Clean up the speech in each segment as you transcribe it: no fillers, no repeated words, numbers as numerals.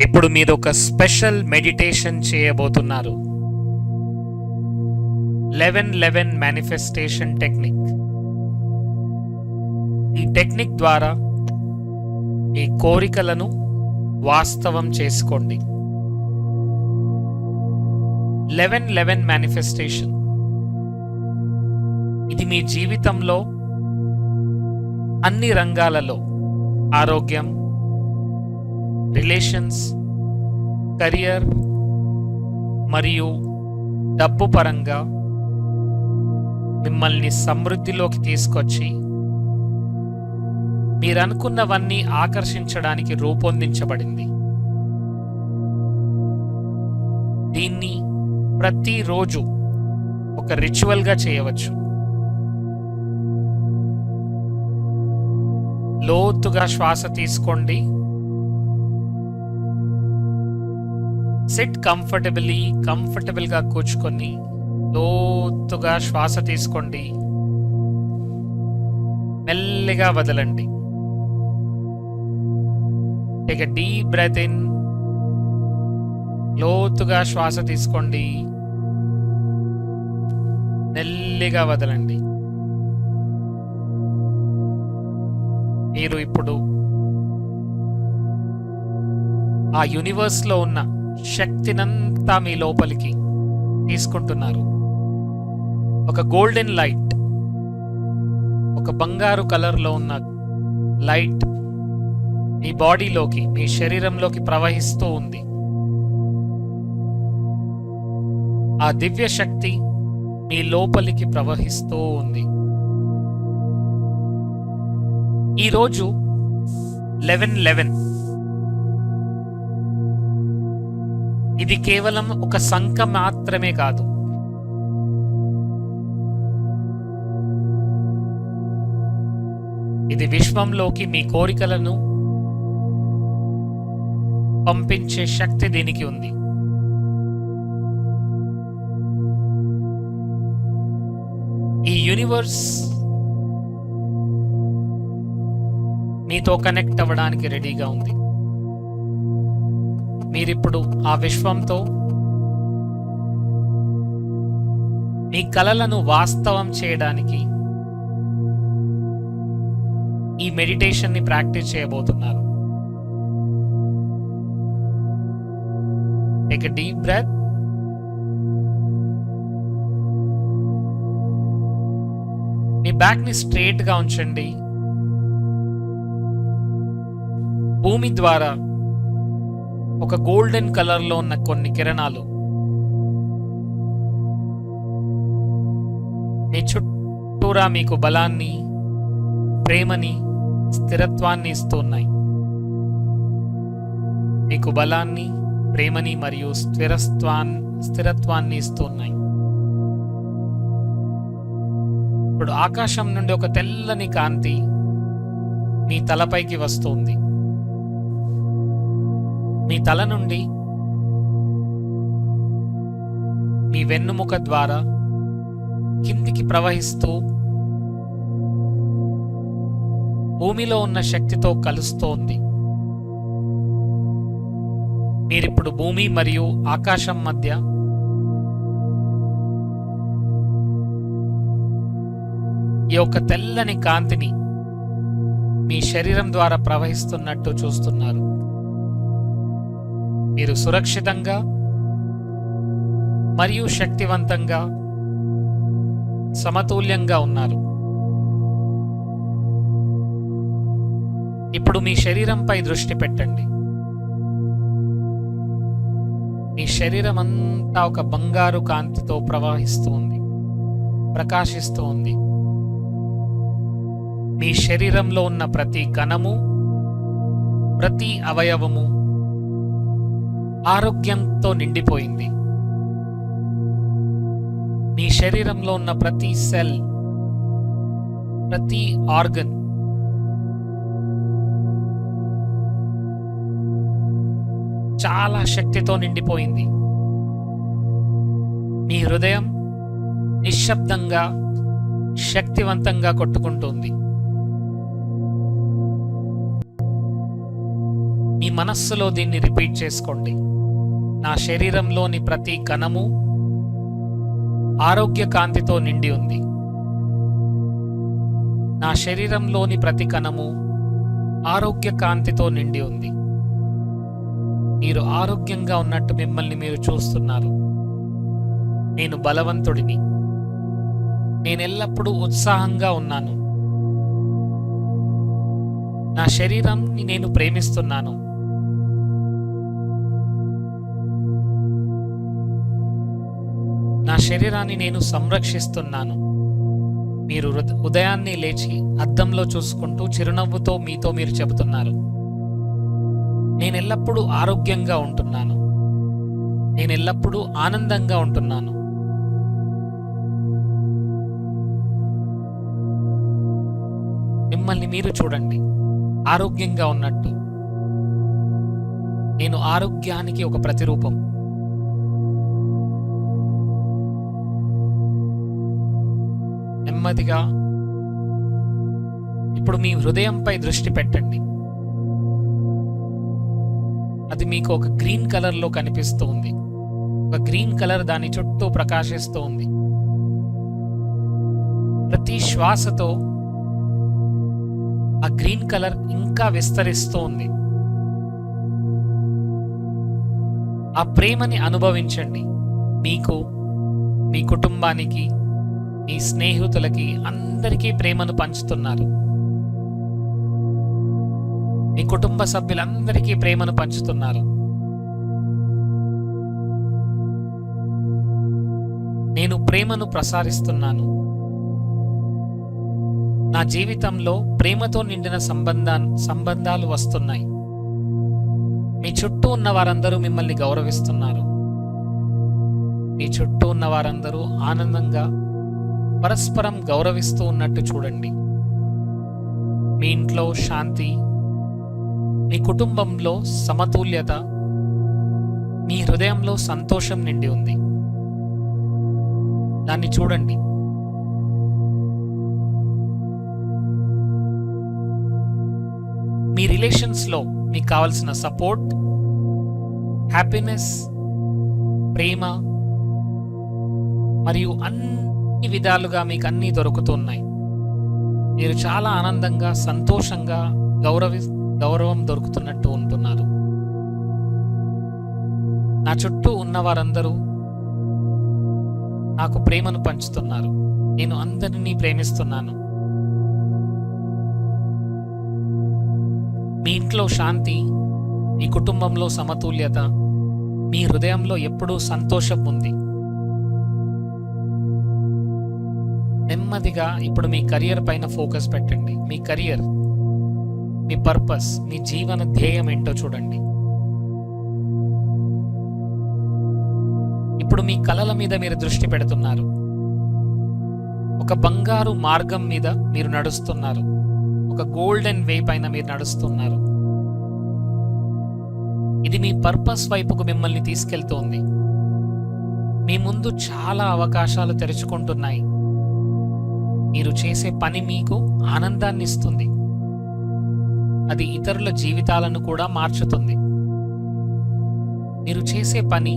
ఇప్పుడు మీరు ఒక స్పెషల్ మెడిటేషన్ చేయబోతున్నారు. 11-11 మేనిఫెస్టేషన్ టెక్నిక్. ఈ టెక్నిక్ ద్వారా మీ కోరికలను వాస్తవం చేసుకోండి. 11-11 మేనిఫెస్టేషన్ ఇది మీ జీవితంలో అన్ని రంగాలలో, ఆరోగ్యం, రిలేషన్స్, కెరియర్ మరియు డబ్బు పరంగా మిమ్మల్ని సమృద్ధిలోకి తీసుకొచ్చి మీరనుకున్నవన్నీ ఆకర్షించడానికి రూపొందించబడింది. దీన్ని ప్రతిరోజు ఒక రిచువల్గా చేయవచ్చు. లోతుగా శ్వాస తీసుకోండి. సిట్ కంఫర్టబుల్గా కూర్చుకొని లోతుగా శ్వాస తీసుకోండి. మెల్లిగా వదలండి. Take a deep breath in. లోతుగా శ్వాస తీసుకోండి. మెల్లిగా వదలండి. మీరు ఇప్పుడు ఆ యూనివర్స్లో ఉన్న శక్తినంతా మీ లోపలికి తీసుకుంటున్నారు. ఒక గోల్డెన్ లైట్, ఒక బంగారు కలర్లో ఉన్న లైట్ మీ బాడీలోకి, మీ శరీరంలోకి ప్రవహిస్తూ ఉంది. ఆ దివ్య శక్తి మీ లోపలికి ప్రవహిస్తూ ఉంది. ఈరోజు 11-11 ఇది కేవలం ఒక సంఖ్య మాత్రమే కాదు. ఇది విశ్వంలోకి మీ కోరికలను పంపించే శక్తి దీనికి ఉంది. ఈ యూనివర్స్ మీతో కనెక్ట్ అవ్వడానికి రెడీగా ఉంది. మీరిప్పుడు ఆ విశ్వంతో మీ కలలను వాస్తవం చేయడానికి ఈ మెడిటేషన్ని ప్రాక్టీస్ చేయబోతున్నారు. Take a deep breath. మీ బ్యాక్ ని స్ట్రైట్ గా ఉంచండి. భూమి ద్వారా ఒక గోల్డెన్ కలర్లో ఉన్న కొన్ని కిరణాలు మీ చుట్టూరా మీకు బలాన్ని, ప్రేమని, స్థిరత్వాన్ని ఇస్తున్నాయి. మీకు బలాన్ని, ప్రేమని మరియు స్థిరత్వాన్ని ఇస్తున్నాయి. ఇప్పుడు ఆకాశం నుండి ఒక తెల్లని కాంతి మీ తలపైకి వస్తుంది. మీ తల నుండి మీ వెన్నుముక ద్వారా కిందికి ప్రవహిస్తూ భూమిలో ఉన్న శక్తితో కలుస్తోంది. మీరిప్పుడు భూమి మరియు ఆకాశం మధ్య ఈ యొక్క తెల్లని కాంతిని మీ శరీరం ద్వారా ప్రవహిస్తున్నట్టు చూస్తున్నారు. మీరు సురక్షితంగా మరియు శక్తివంతంగా, సమతుల్యంగా ఉన్నారు. ఇప్పుడు మీ శరీరంపై దృష్టి పెట్టండి. మీ శరీరం అంతా ఒక బంగారు కాంతితో ప్రవహిస్తూ ఉంది, ప్రకాశిస్తూ ఉంది. మీ శరీరంలో ఉన్న ప్రతి కణము, ప్రతి అవయవము ఆరోగ్యంతో నిండిపోయింది. మీ శరీరంలో ఉన్న ప్రతి సెల్, ప్రతి ఆర్గన్ చాలా శక్తితో నిండిపోయింది. మీ హృదయం నిశ్శబ్దంగా, శక్తివంతంగా కొట్టుకుంటుంది. మీ మనస్సులో దీన్ని రిపీట్ చేసుకోండి. నా శరీరంలోని ప్రతి కణము ఆరోగ్య కాంతితో నిండి ఉంది. నా శరీరంలోని ప్రతి కణము ఆరోగ్య కాంతితో నిండి ఉంది. మీరు ఆరోగ్యంగా ఉన్నట్టు మిమ్మల్ని మీరు చూస్తున్నారు. నేను బలవంతుడిని. నేను ఎల్లప్పుడూ ఉత్సాహంగా ఉన్నాను. నా శరీరాన్ని నేను ప్రేమిస్తున్నాను. నా శరీరాన్ని నేను సంరక్షిస్తున్నాను. మీరు ఉదయాన్నే లేచి అద్దంలో చూసుకుంటూ చిరునవ్వుతో మీతో మీరు చెబుతున్నారు, నేను ఎల్లప్పుడూ ఆరోగ్యంగా ఉంటున్నాను. నేను ఎల్లప్పుడూ ఆనందంగా ఉంటున్నాను. మిమ్మల్ని మీరు చూడండి ఆరోగ్యంగా ఉన్నట్టు. నేను ఆరోగ్యానికి ఒక ప్రతిరూపం. నెమ్మదిగా ఇప్పుడు మీ హృదయంపై దృష్టి పెట్టండి. అది మీకు ఒక గ్రీన్ కలర్లో కనిపిస్తూ ఉంది. ఒక గ్రీన్ కలర్ దాని చుట్టూ ప్రకాశిస్తూ ఉంది. ప్రతి శ్వాసతో ఆ గ్రీన్ కలర్ ఇంకా విస్తరిస్తూ ఉంది. ఆ ప్రేమని అనుభవించండి. మీకు, మీ కుటుంబానికి, మీ స్నేహితులకి అందరికీ ప్రేమను పంచుతున్నారు. మీ కుటుంబ సభ్యులందరికీ ప్రేమను పంచుతున్నారు. నేను ప్రేమను ప్రసారిస్తున్నాను. నా జీవితంలో ప్రేమతో నిండిన సంబంధాలు వస్తున్నాయి. మీ చుట్టూ ఉన్న వారందరూ మిమ్మల్ని గౌరవిస్తున్నారు. మీ చుట్టూ ఉన్న వారందరూ ఆనందంగా పరస్పరం గౌరవిస్తూ ఉన్నట్టు చూడండి. మీ ఇంట్లో శాంతి, మీ కుటుంబంలో సమతుల్యత, మీ హృదయంలో సంతోషం నిండి ఉంది. దాన్ని చూడండి. మీ రిలేషన్స్లో మీకు కావలసిన సపోర్ట్, హ్యాపీనెస్, ప్రేమ మరియు అన్ని విధాలుగా మీకు అన్నీ దొరుకుతున్నాయి. మీరు చాలా ఆనందంగా, సంతోషంగా, గౌరవం దొరుకుతున్నట్టు ఉంటున్నారు. నా చుట్టూ ఉన్న వారందరూ నాకు ప్రేమను పంచుతున్నారు. నేను అందరినీ ప్రేమిస్తున్నాను. మీ ఇంట్లో శాంతి, మీ కుటుంబంలో సమతుల్యత, మీ హృదయంలో ఎప్పుడూ సంతోషం ఉంది. నెమ్మదిగా ఇప్పుడు మీ కెరియర్ పైన ఫోకస్ పెట్టండి. మీ కెరియర్, మీ పర్పస్, మీ జీవన ధ్యేయం ఏంటో చూడండి. ఇప్పుడు మీ కలల మీద మీరు దృష్టి పెడుతున్నారు. ఒక బంగారు మార్గం మీద మీరు నడుస్తున్నారు. ఒక గోల్డెన్ వే పైన మీరు నడుస్తున్నారు. ఇది మీ పర్పస్ వైపుకు మిమ్మల్ని తీసుకెళ్తోంది. మీ ముందు చాలా అవకాశాలు తెరుచుకుంటున్నాయి. మీరు చేసే పని మీకు ఆనందాన్ని ఇస్తుంది. అది ఇతరుల జీవితాలను కూడా మార్చుతుంది. మీరు చేసే పని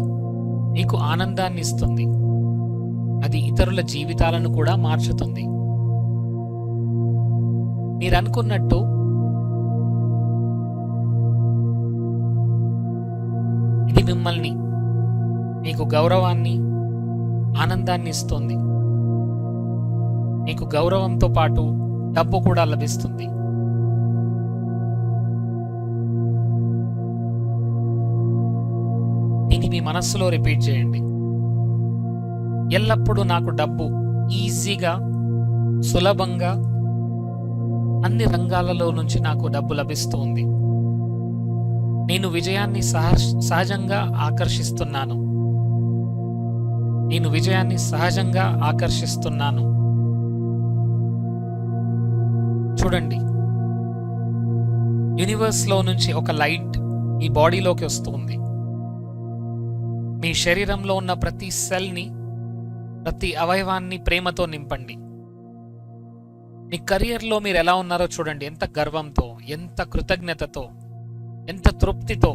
మీకు ఆనందాన్ని ఇస్తుంది. అది ఇతరుల జీవితాలను కూడా మార్చుతుంది. మీరు అనుకున్నట్టు ఇది మిమ్మల్ని, మీకు గౌరవాన్ని, ఆనందాన్ని ఇస్తుంది. మీకు గౌరవంతో పాటు డబ్బు కూడా లభిస్తుంది. దీన్ని మీ మనస్సులో రిపీట్ చేయండి. ఎల్లప్పుడూ నాకు డబ్బు ఈజీగా, సులభంగా, అన్ని రంగాలలో నుంచి నాకు డబ్బు లభిస్తుంది. నేను విజయాన్ని సహజంగా ఆకర్షిస్తున్నాను. నేను విజయాన్ని సహజంగా ఆకర్షిస్తున్నాను. చూడండి, యూనివర్స్లో నుంచి ఒక లైట్ మీ బాడీలోకి వస్తుంది. మీ శరీరంలో ఉన్న ప్రతి సెల్ని, ప్రతి అవయవాన్ని ప్రేమతో నింపండి. మీ కెరియర్లో మీరు ఎలా ఉన్నారో చూడండి. ఎంత గర్వంతో, ఎంత కృతజ్ఞతతో, ఎంత తృప్తితో,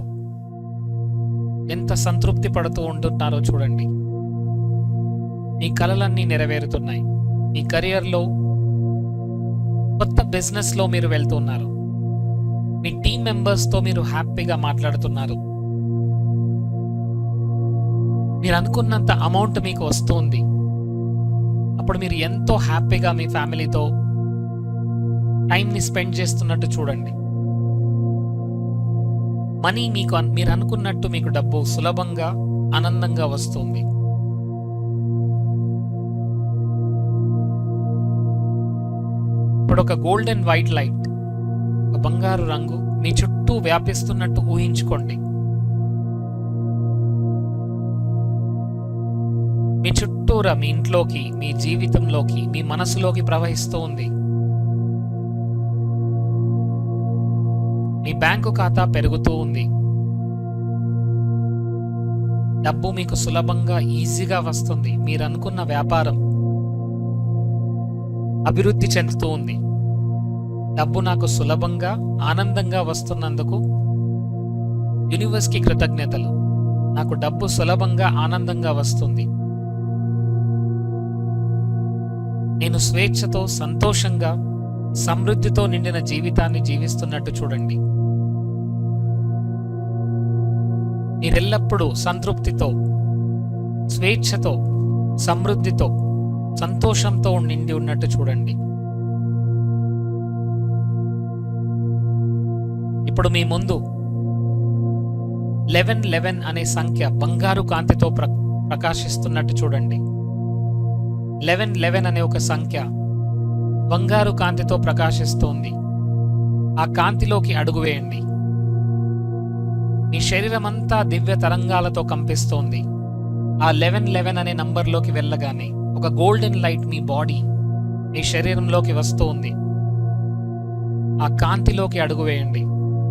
ఎంత సంతృప్తి పడుతూ ఉంటున్నారో చూడండి. మీ కలలన్నీ నెరవేరుతున్నాయి. మీ కెరియర్లో, కొత్త బిజినెస్లో మీరు వెళ్తున్నారు. మీ టీం మెంబర్స్తో మీరు హ్యాపీగా మాట్లాడుతున్నారు. మీరు అనుకున్నంత అమౌంట్ మీకు వస్తుంది. అప్పుడు మీరు ఎంతో హ్యాపీగా మీ ఫ్యామిలీతో టైంని స్పెండ్ చేస్తున్నట్టు చూడండి. మనీ మీరు అనుకున్నట్టు మీకు డబ్బు సులభంగా, ఆనందంగా వస్తుంది. ఇప్పుడు ఒక గోల్డెన్ వైట్ లైట్, ఒక బంగారు రంగు మీ చుట్టూ వ్యాపిస్తున్నట్టు ఊహించుకోండి. మీ చుట్టూరా, మీ ఇంట్లోకి, మీ జీవితంలోకి, మీ మనసులోకి ప్రవహిస్తూ ఉంది. మీ బ్యాంకు ఖాతా పెరుగుతూ ఉంది. డబ్బు మీకు సులభంగా, ఈజీగా వస్తుంది. మీరు అనుకున్న వ్యాపారం అభివృద్ధి చెందుతూ ఉంది. డబ్బు నాకు సులభంగా, ఆనందంగా వస్తున్నందుకు యూనివర్స్కి కృతజ్ఞతలు. నాకు డబ్బు సులభంగా, ఆనందంగా వస్తుంది. నేను స్వేచ్ఛతో, సంతోషంగా, సమృద్ధితో నిండిన జీవితాన్ని జీవిస్తున్నట్టు చూడండి. మీరెల్లప్పుడూ సంతృప్తితో, స్వేచ్ఛతో, సమృద్ధితో, సంతోషంతో నిండి ఉన్నట్టు చూడండి. ఇప్పుడు మీ ముందు 1111 అనే సంఖ్య బంగారు కాంతితో ప్రకాశిస్తున్నట్టు చూడండి. 1111 అనే ఒక సంఖ్య బంగారు కాంతితో ప్రకాశిస్తుంది. ఆ కాంతిలోకి అడుగు వేయండి. మీ శరీరం అంతా దివ్య తరంగాలతో కంపిస్తోంది. ఆ 1111 అనే నంబర్లోకి వెళ్ళగానే ఒక గోల్డెన్ లైట్ మీ బాడీ, మీ శరీరంలోకి వస్తూ ఉంది. ఆ కాంతిలోకి అడుగు వేయండి.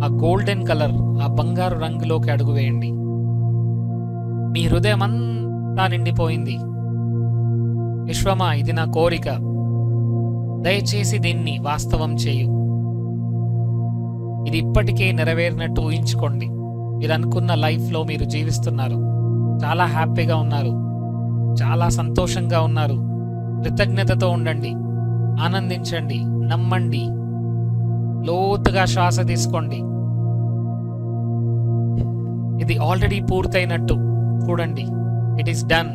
ఆ గోల్డెన్ కలర్, ఆ బంగారు రంగులోకి అడుగు వేయండి. మీ హృదయం అంతా నిండిపోయింది. విశ్వమా, ఇది నా కోరిక, దయచేసి దీన్ని వాస్తవం చేయు. ఇది ఇప్పటికే నెరవేరినట్టు ఊహించుకోండి. మీరు అనుకున్న లైఫ్లో మీరు జీవిస్తున్నారు. చాలా హ్యాపీగా ఉన్నారు, చాలా సంతోషంగా ఉన్నారు. కృతజ్ఞతతో ఉండండి, ఆనందించండి, నమ్మండి. లోతుగా శ్వాస తీసుకోండి. ఇది ఆల్రెడీ పూర్తయినట్టు చూడండి. It is done,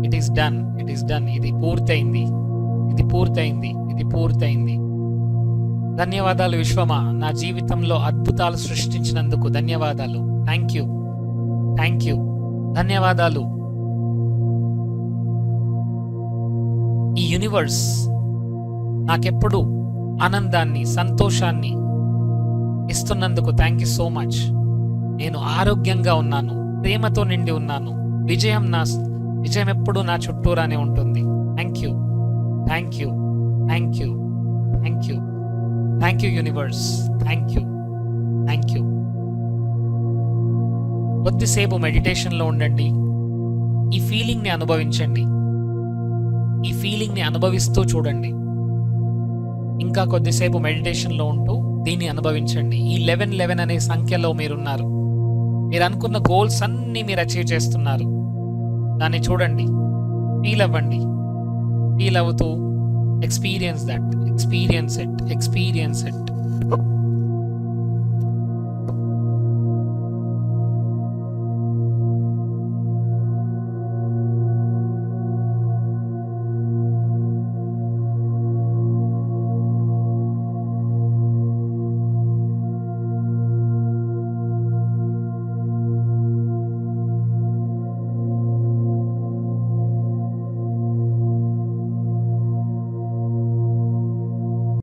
it is done, it is done. ఇది పూర్తయింది, ఇది పూర్తయింది, ఇది పూర్తయింది. ధన్యవాదాలు విశ్వమా, నా జీవితంలో అద్భుతాలు సృష్టించినందుకు ధన్యవాదాలు. థ్యాంక్ యూ, థ్యాంక్ యూ, ధన్యవాదాలు. ఈ యూనివర్స్ నాకెప్పుడు ఆనందాన్ని, సంతోషాన్ని ఇస్తున్నందుకు థ్యాంక్ యూ సో మచ్. నేను ఆరోగ్యంగా ఉన్నాను, ప్రేమతో నిండి ఉన్నాను. విజయం ఎప్పుడూ నా చుట్టూరానే ఉంటుంది. Thank you, thank you, thank you, thank you, thank you universe, thank you, thank you. కొద్దిసేపు మెడిటేషన్లో ఉండండి. ఈ ఫీలింగ్ని అనుభవించండి. ఈ ఫీలింగ్ని అనుభవిస్తూ చూడండి. ఇంకా కొద్దిసేపు మెడిటేషన్లో ఉంటూ దీన్ని అనుభవించండి. ఈ 1111 అనే సంఖ్యలో మీరున్నారు. మీరు అనుకున్న గోల్స్ అన్నీ మీరు అచీవ్ చేస్తున్నారు. దాన్ని చూడండి, ఫీల్ అవ్వండి. ఫీల్ అవుతూ experience that, experience it, experience it.